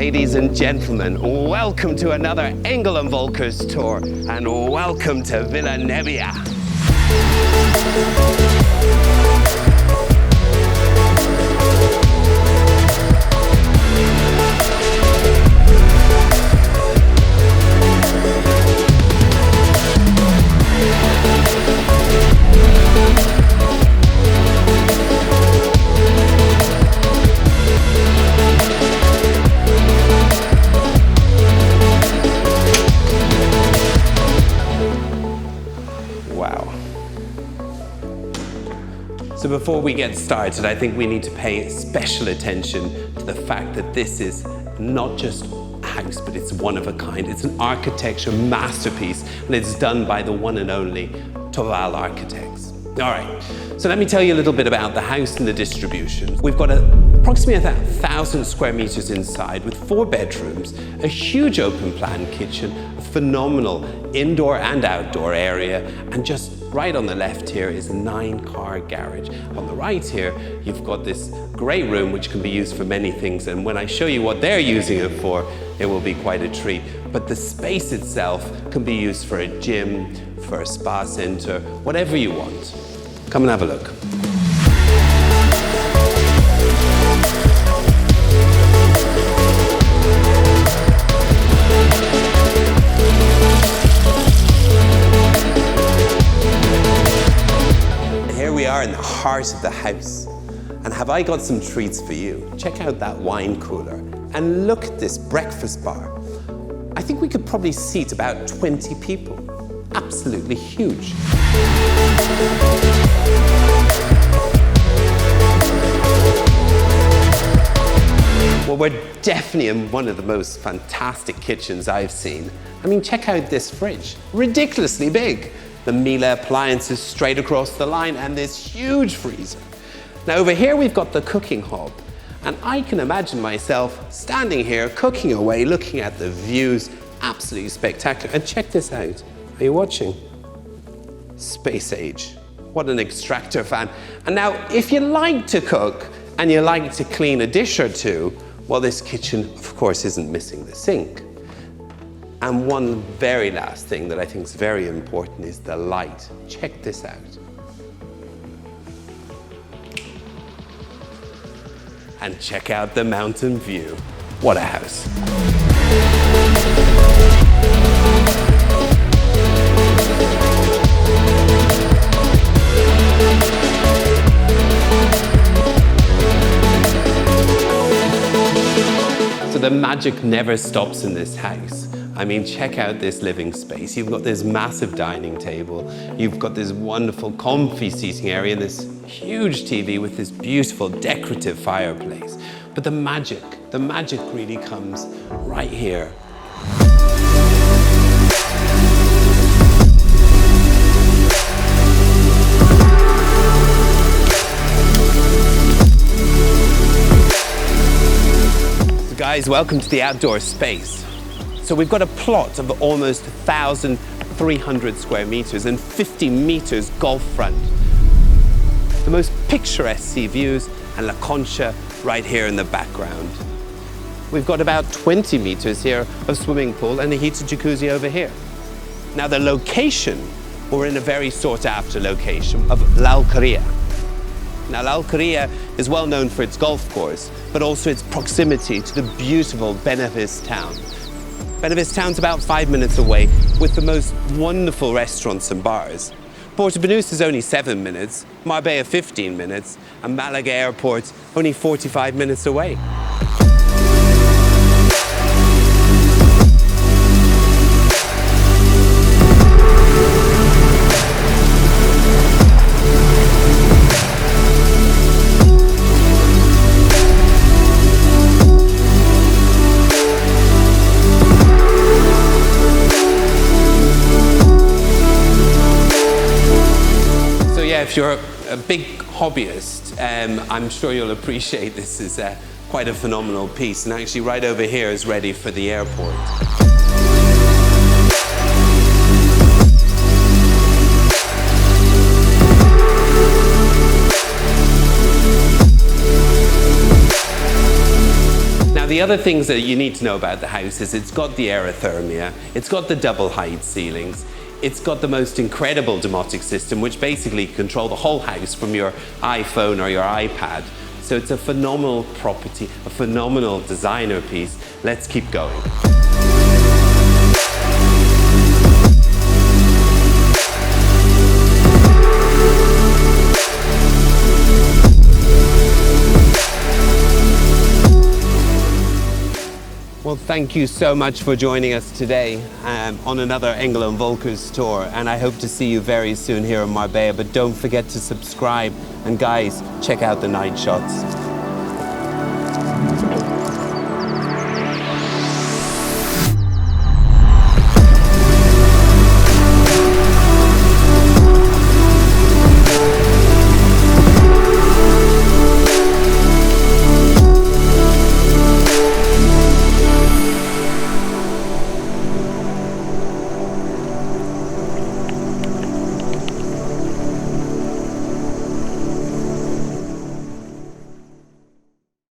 Ladies and gentlemen, welcome to another Engel Völkers tour, and welcome to Villa Nebbia. So before we get started, I think we need to pay special attention to the fact that this is not just a house, but it's one of a kind. It's an architecture masterpiece, and it's done by the one and only Tobal Architects. All right, so let me tell you a little bit about the house and the distribution. We've got approximately 1,000 square meters inside with 4 bedrooms, a huge open plan kitchen, a phenomenal indoor and outdoor area, and just right on the left here is a 9-car garage. On the right here, you've got this great room which can be used for many things, and when I show you what they're using it for, it will be quite a treat. But the space itself can be used for a gym, for a spa center, whatever you want. Come and have a look. We are in the heart of the house, and have I got some treats for you? Check out that wine cooler and look at this breakfast bar. I think we could probably seat about 20 people. Absolutely huge. Well, we're definitely in one of the most fantastic kitchens I've seen. I mean, check out this fridge, ridiculously big. The Miele appliances straight across the line, and this huge freezer. Now over here we've got the cooking hob, and I can imagine myself standing here cooking away, looking at the views. Absolutely spectacular. And check this out. Are you watching? Space age. What an extractor fan. And now if you like to cook and you like to clean a dish or two, well, this kitchen of course isn't missing the sink. And one very last thing that I think is very important is the light. Check this out. And check out the mountain view. What a house. So the magic never stops in this house. I mean, check out this living space. You've got this massive dining table. You've got this wonderful comfy seating area, this huge TV with this beautiful decorative fireplace. But the magic really comes right here. So guys, welcome to the outdoor space. So we've got a plot of almost 1,300 square meters and 50 meters golf front. The most picturesque sea views, and La Concha right here in the background. We've got about 20 meters here of swimming pool and a heated jacuzzi over here. Now the location, we're in a very sought after location of Alqueria. Now Alqueria is well known for its golf course, but also its proximity to the beautiful Benavís town. Benavís town's about 5 minutes away with the most wonderful restaurants and bars. Porto Banús is only 7 minutes, Marbella 15 minutes, and Malaga Airport only 45 minutes away. If you're a big hobbyist, I'm sure you'll appreciate this is quite a phenomenal piece. And actually right over here is ready for the airport. the other things that you need to know about the house is it's got the aerothermia, it's got the double height ceilings, it's got the most incredible domotic system, which basically control the whole house from your iPhone or your iPad. So it's a phenomenal property, a phenomenal designer piece. Let's keep going. Well, thank you so much for joining us today on another Engel Völkers tour, and I hope to see you very soon here in Marbella. But don't forget to subscribe, and guys, check out the night shots.